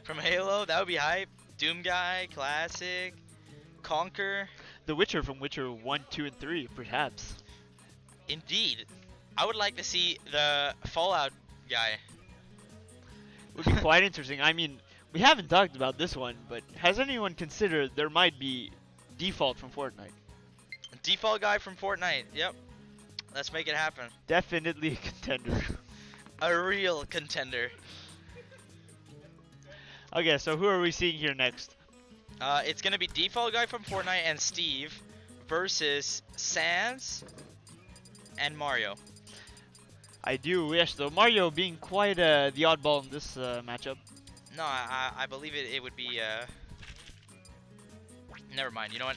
From Halo, that would be hype. Doom Guy, classic. Conquer, The Witcher from Witcher 1, 2, and 3, perhaps. indeed. I would like to see the Fallout guy. Would be quite interesting. I mean, we haven't talked about this one, but has anyone considered there might be default from Fortnite? Default guy from Fortnite. Yep. Let's make it happen. Definitely a contender. A real contender. Okay, so who are we seeing here next? It's gonna be default guy from Fortnite and Steve versus Sans and Mario. I do wish, though, Mario being quite the oddball in this matchup. No, I believe it would be. Never mind. You know what?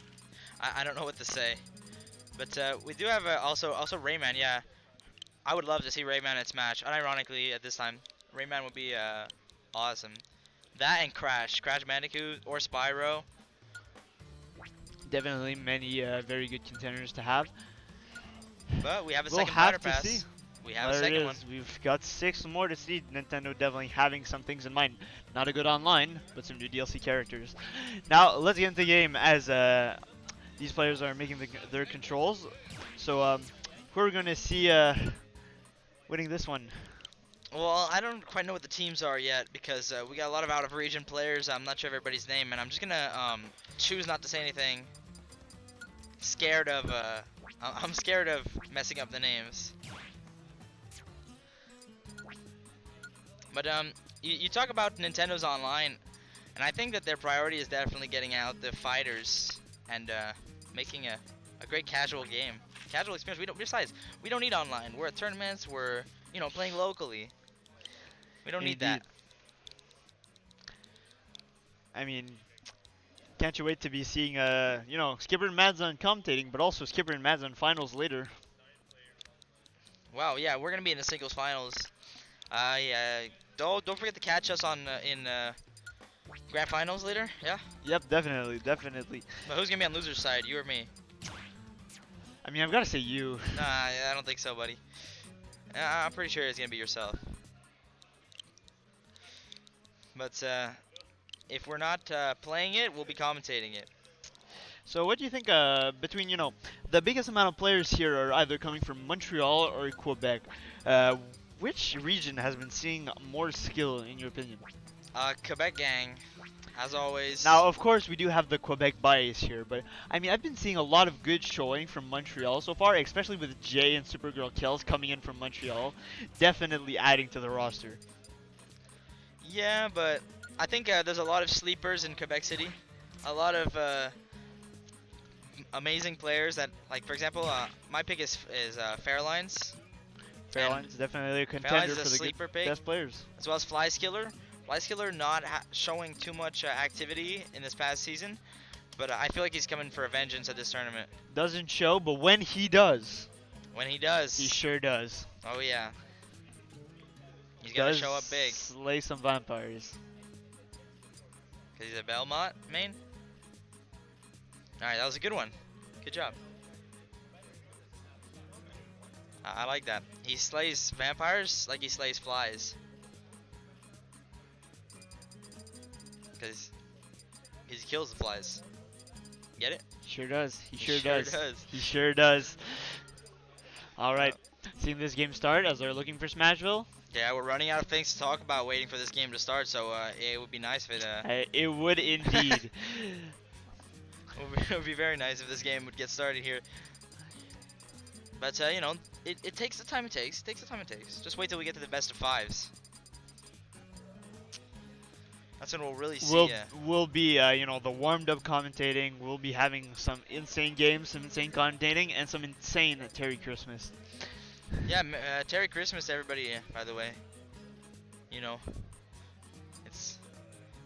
I don't know what to say. But we do have also Rayman. Yeah, I would love to see Rayman in Smash. Unironically, at this time, Rayman would be awesome. That and Crash Bandicoot or Spyro. Definitely many very good contenders to have. But we have a We'll second have Battle to Pass. see. We have a There it second one. is. We've got 6 more to see. Nintendo definitely having some things in mind. Not a good online, but some new DLC characters. Now, let's get into the game as these players are making their controls. So, who are we going to see winning this one? Well, I don't quite know what the teams are yet because we got a lot of out-of-region players. I'm not sure everybody's name, and I'm just gonna choose not to say anything. Scared of I'm scared of messing up the names. But you talk about Nintendo's online, and I think that their priority is definitely getting out the fighters and making a great casual game, casual experience. Besides, we don't need online. We're at tournaments. We're playing locally. We don't need that. I mean, can't you wait to be seeing Skipper and Madsen commentating, but also Skipper and Madsen finals later. Wow, yeah, we're gonna be in the singles finals. Yeah, don't forget to catch us on in grand finals later. Yeah. Yep, definitely. But who's gonna be on loser's side, you or me? I mean, I've got to say you. Nah, I don't think so, buddy. I'm pretty sure it's gonna be yourself. But if we're not playing it, we'll be commentating it. So what do you think between, the biggest amount of players here are either coming from Montreal or Quebec? Which region has been seeing more skill, in your opinion? Quebec gang, as always. Now, of course, we do have the Quebec bias here, but I mean, I've been seeing a lot of good showing from Montreal so far, especially with Jay and Supergirl Kells coming in from Montreal, definitely adding to the roster. Yeah, but I think there's a lot of sleepers in Quebec City. A lot of amazing players that, like, for example, my pick is Fairlines. Fairline's definitely a contender for the best players. As well as Flyskiller. Flyskiller not showing too much activity in this past season, but I feel like he's coming for a vengeance at this tournament. Doesn't show, but when he does. When he does. He sure does. Oh, yeah. He's gonna show up big. Slay some vampires. Because he's a Belmont main? Alright, that was a good one. Good job. I like that. He slays vampires like he slays flies. Because he kills the flies. Get it? Sure does. He sure does. does. He sure does. Alright. Seeing this game start as they're looking for Smashville. Yeah, we're running out of things to talk about waiting for this game to start, so it would be nice if it... It would indeed. It would be very nice if this game would get started here. But, it takes the time it takes. It takes the time it takes. Just wait till we get to the best of fives. That's when we'll really see. We'll be, the warmed-up commentating. We'll be having some insane games, some insane commentating, and some insane Terry Christmas. Yeah, Terry Christmas to everybody, by the way.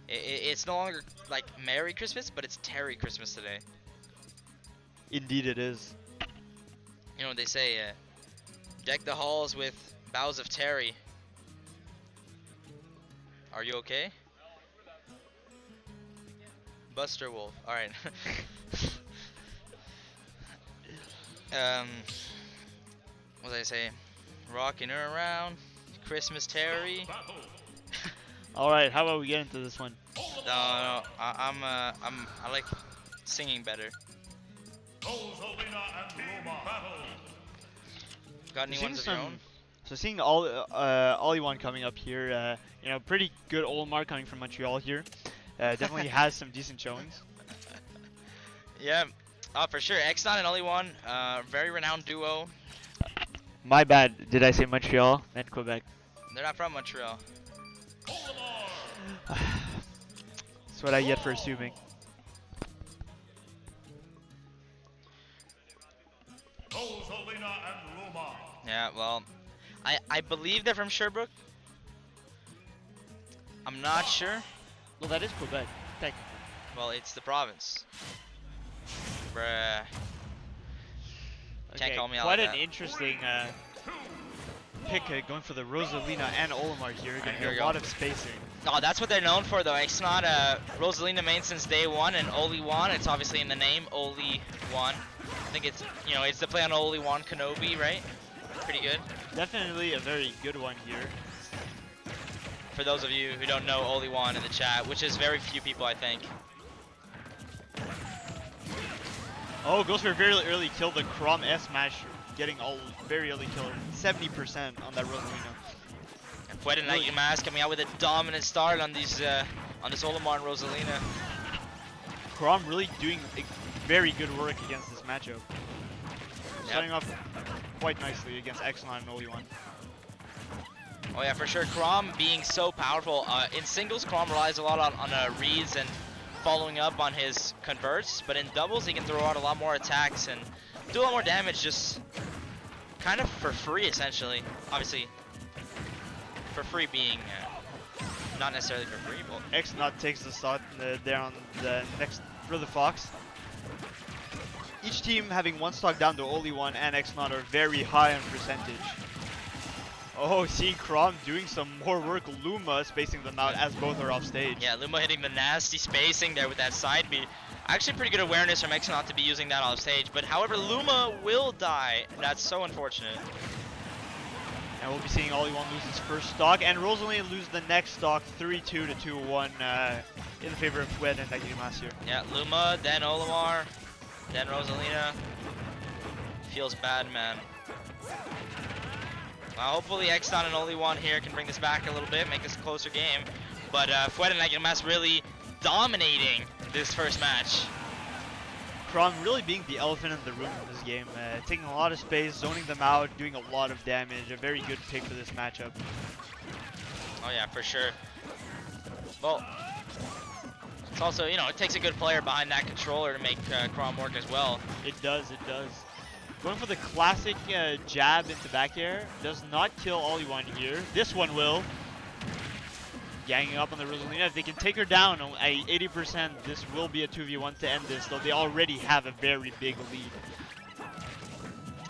It's no longer like Merry Christmas, but it's Terry Christmas today. Indeed it is. You know what they say, deck the halls with boughs of Terry. Are you okay? Buster Wolf. Alright. What did I say? Rocking her around. Christmas Terry. All right, how about we get into this one? No, I like singing better. Got any Seeing ones of your own? So seeing Oli-Wan coming up here, you know, pretty good Olimar coming from Montreal here. Definitely has some decent showings. Yeah, for sure. X-Naut and Oli-Wan, very renowned duo. My bad. Did I say Montreal and Quebec? They're not from Montreal. That's what I get for assuming. Yeah, well, I believe they're from Sherbrooke. I'm not sure. Well, that is Quebec, technically. Well, it's the province. Bruh. Can't call me out quite like an that. interesting pick going for the Rosalina and Olimar here. Gonna here be we a go. lot of spacing. Oh, that's what they're known for, though. It's not Rosalina main since day one, and Oli-Wan. It's obviously in the name, Oli-Wan. I think it's, you know, it's the play on Oli-Wan Kenobi, right? Pretty good. Definitely a very good one here. For those of you who don't know Oli-Wan in the chat, which is very few people, I think. Oh, goes for a very early kill. The Crom S mash getting all very early killer. 70% on that Rosalina. And Fwed LA GRIMACE coming out with a dominant start on these on this Olimar and Rosalina. Crom really doing very good work against this matchup. Starting off quite nicely against X-Naut and Oli-Wan. Oh yeah, for sure. Crom being so powerful. In singles, Crom relies a lot on reads and following up on his converts, but in doubles he can throw out a lot more attacks and do a lot more damage just kind of for free, essentially. Obviously, for free being not necessarily for free, but X-Naut takes the shot there on the next for the Fox. Each team having one stock down to Oli-Wan and X-Naut are very high on percentage. Oh, seeing Crom doing some more work. Luma spacing them out as both are off stage. yeah, Luma hitting the nasty spacing there with that side B. Actually, pretty good awareness from X-Naut to be using that off stage, but however, Luma will die. That's so unfortunate. And we'll be seeing Oli-Wan lose his first stock, and Rosalina lose the next stock 3-2 to 2-1 in favor of Fwed and LA GRIMACE here. Yeah, Luma, then Olimar, then Rosalina. Feels bad, man. Well, hopefully X-Naut and Oli-Wan here can bring this back a little bit, make this a closer game. But Fwed and LA GRIMACE really dominating this first match. Crom really being the elephant in the room in this game, taking a lot of space, zoning them out, doing a lot of damage. A very good pick for this matchup. Oh yeah, for sure. Well, it's also, you know, it takes a good player behind that controller to make Crom work as well. It does, it does. Going for the classic jab into back air. Does not kill Oli-Wan here. This one will. Ganging up on the Rosalina. If they can take her down at 80%, this will be a 2v1 to end this, though they already have a very big lead.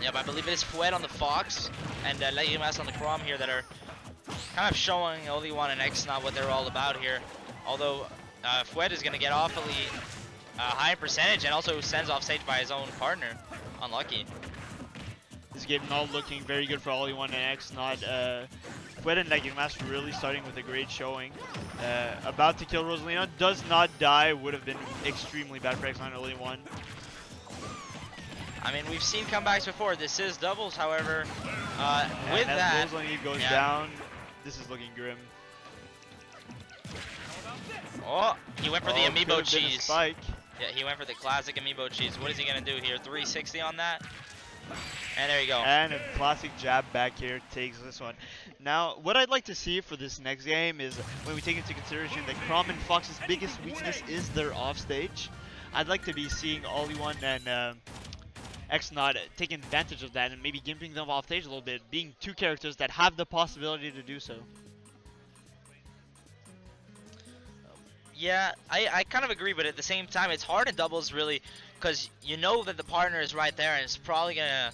Yep, I believe it is Fwed on the Fox and LA GRIMACE on the Crom here that are kind of showing Oli-Wan and X-Naut what they're all about here. Although Fwed is going to get awfully high percentage and also sends off stage by his own partner. Unlucky. This game not looking very good for Oli-Wan and X-Naut. Fwed and LA GRIMACE really starting with a great showing. About to kill Rosalina, does not die, would have been extremely bad for X-Naut and Oli-Wan. I mean, we've seen comebacks before. This is doubles, however. With as that, Rosalina goes down, this is looking grim. Oh, he went for the amiibo could have been a cheese. spike. Yeah, he went for the classic amiibo cheese. What is he gonna do here? 360 on that? And there you go. And a classic jab back here takes this one. Now, what I'd like to see for this next game is when we take into consideration that Crom and Fox's biggest weakness is their offstage. I'd like to be seeing Oli-Wan and X-Naut taking advantage of that and maybe gimping them off stage a little bit, being two characters that have the possibility to do so. Yeah, I kind of agree, but at the same time, it's hard in doubles really, because you know that the partner is right there and it's probably gonna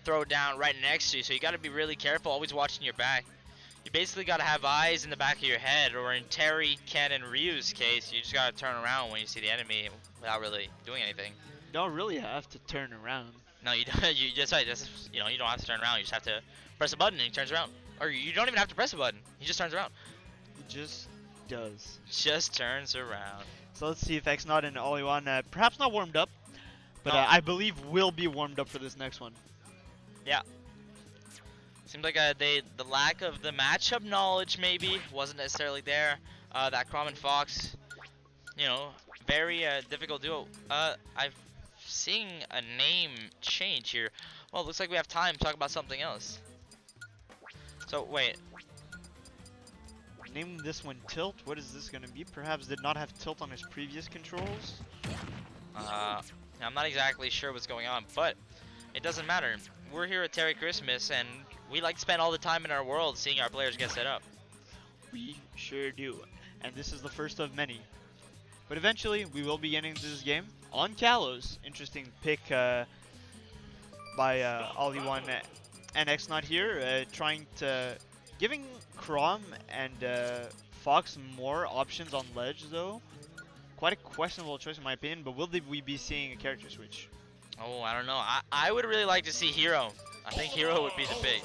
throw down right next to you, so you got to be really careful, always watching your back. You basically got to have eyes in the back of your head, or in Terry, Ken, and Ryu's case, you just got to turn around when you see the enemy without really doing anything. You don't really have to turn around. No, you don't. You just you know, you don't have to turn around. You just have to press a button and he turns around, or you don't even have to press a button. He just turns around. You just does. Just turns around. So let's see if X-Naut and Oli-Wan, perhaps not warmed up, but No. I believe will be warmed up for this next one. Yeah. Seems like the lack of the matchup knowledge maybe wasn't necessarily there. That Crom and Fox, you know, very difficult duo. I'm seeing a name change here. Well, it looks like we have time to talk about something else. So wait, Name this one Tilt. What is this going to be? Perhaps did not have Tilt on his previous controls. I'm not exactly sure what's going on, but it doesn't matter. We're here at Terry Christmas, and we like to spend all the time in our world seeing our players get set up. We sure do. And this is the first of many. But eventually, we will be getting into this game on Kalos. Interesting pick by Oli-Wan and X-Naut here, giving Crom and Fox more options on ledge though. Quite a questionable choice in my opinion, but will we be seeing a character switch? Oh, I don't know. I would really like to see Hero. I think Hero would be the pick.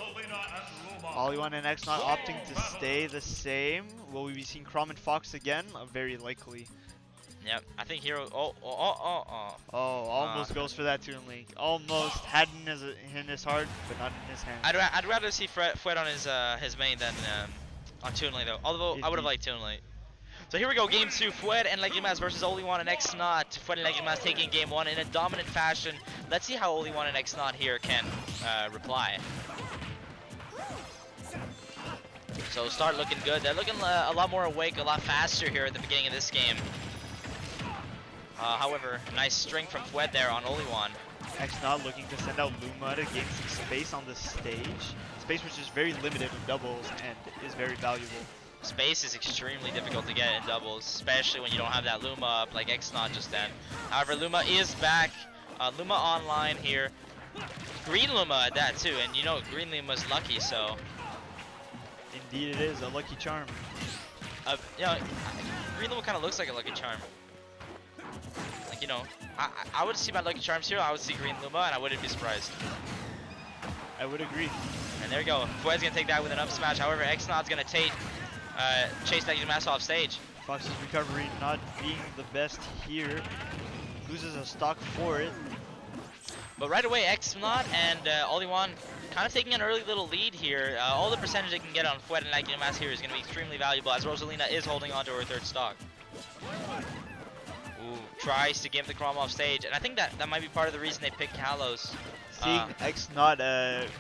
Oli-Wan and X-Naut opting to stay the same. Will we be seeing Crom and Fox again? Very likely. Yep, I think Hero. Oh. Oh, almost goes for that Toon Link. Almost had it in his heart, but not in his hand. I'd rather see Fwed on his main than on Toon Link though. Although I would have liked Toon Link. So here we go, game 2, Fwed and LA GRIMACE versus Oli-Wan and X-Naut. Fwed and LA GRIMACE taking game 1 in a dominant fashion. Let's see how Oli-Wan and X-Naut here can reply. So start looking good. They're looking a lot more awake, a lot faster here at the beginning of this game. However, nice string from Fwed there on Oli-Wan. X-Naut looking to send out Luma to gain some space on the stage. Space which is very limited in doubles and is very valuable. Space is extremely difficult to get in doubles, especially when you don't have that Luma up like X-Naut just then. However, Luma is back. Luma online here. Green Luma at that too, and you know Green Luma's lucky, so. Indeed it is, a lucky charm. You know, Green Luma kind of looks like a lucky charm. Like, you know, I would see my lucky charms here, I would see Green Luma, and I wouldn't be surprised. I would agree. And there you go. Fwed's gonna take that with an up smash. However, X-Naut's gonna chase LA GRIMACE off stage. Fox's recovery not being the best here. Loses a stock for it. But right away, X-Naut and Oli-Wan kind of taking an early little lead here. All the percentage they can get on Fwed and LA GRIMACE here is going to be extremely valuable as Rosalina is holding on to her third stock. Ooh, tries to give the Crom off stage. And I think that might be part of the reason they picked Kalos. Seeing X-Naut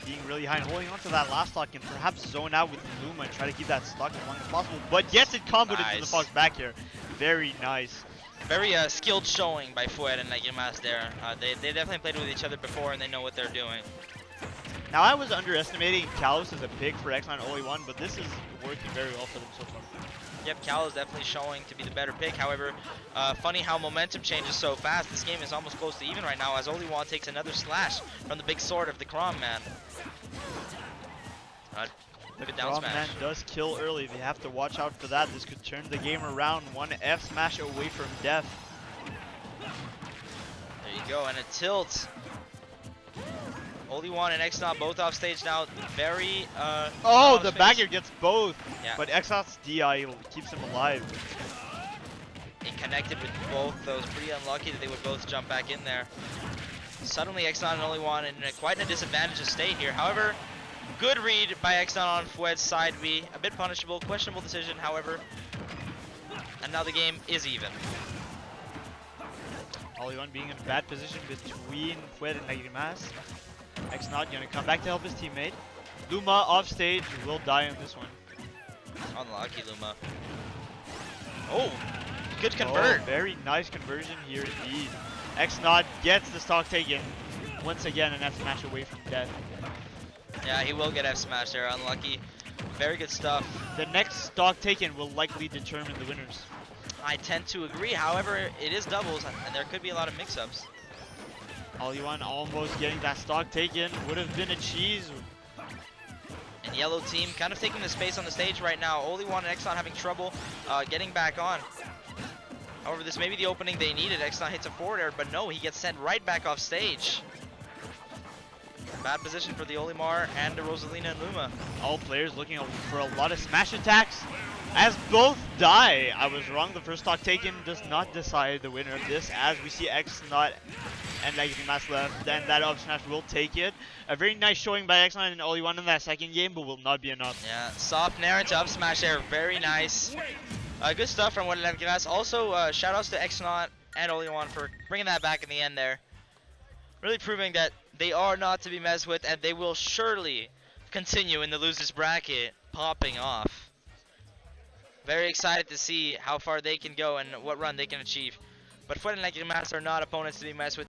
being really high and holding on to that last stock and perhaps zone out with Luma and try to keep that stock as long as possible. But yes, it comboed into the Fox back here. Very nice. Very skilled showing by Fwed and LA GRIMACE there. They definitely played with each other before and they know what they're doing. Now I was underestimating Kalos as a pick for X-Naut and Oli-Wan, but this is working very well for them so far. Yep, Cal is definitely showing to be the better pick. However, funny how momentum changes so fast. This game is almost close to even right now as Oli-Wan takes another slash from the big sword of the Crom man. Good down Crom smash. man does kill early. They have to watch out for that. This could turn the game around. One F smash away from death. There you go, and a tilt. Oli-Wan and X-Naut both off stage now. Very oh, the back air gets both. Yeah. But X-Naut's DI keeps him alive. It connected with both those. Pretty unlucky that they would both jump back in there. Suddenly X-Naut and Oli-Wan in quite a disadvantageous state here. However, good read by X-Naut on Fwed's side B. A bit punishable, questionable decision, however. And now the game is even. Oli-Wan being in a bad position between Fwed and LA GRIMACE. X-Naut gonna come back to help his teammate. Luma off stage will die on this one. Unlucky Luma. Oh, good convert. Oh, very nice conversion here indeed. X-Naut gets the stock taken. Once again, an F smash away from death. Yeah, he will get F smash there. Unlucky. Very good stuff. The next stock taken will likely determine the winners. I tend to agree. However, it is doubles, and there could be a lot of mix-ups. Oli-Wan almost getting that stock taken. Would have been a cheese. And yellow team kind of taking the space on the stage right now. Oli-Wan and X-Naut having trouble getting back on. However, this may be the opening they needed. X-Naut hits a forward air, but no, he gets sent right back off stage. Bad position for the Olimar and the Rosalina and Luma. All players looking for a lot of smash attacks. As both die, I was wrong. The first stock taken does not decide the winner of this, as we see X-Naut and LA GRIMACE left, then that up smash will take it. A very nice showing by X-Naut and Oli-Wan in that second game, but will not be enough. Yeah, soft Nair into up smash there, very nice. Good stuff from Fwed LA GRIMACE. Also, shout outs to X-Naut and Oli-Wan for bringing that back in the end there. Really proving that they are not to be messed with, and they will surely continue in the losers bracket, popping off. Very excited to see how far they can go and what run they can achieve. But Fwed LA GRIMACE are not opponents to be messed with.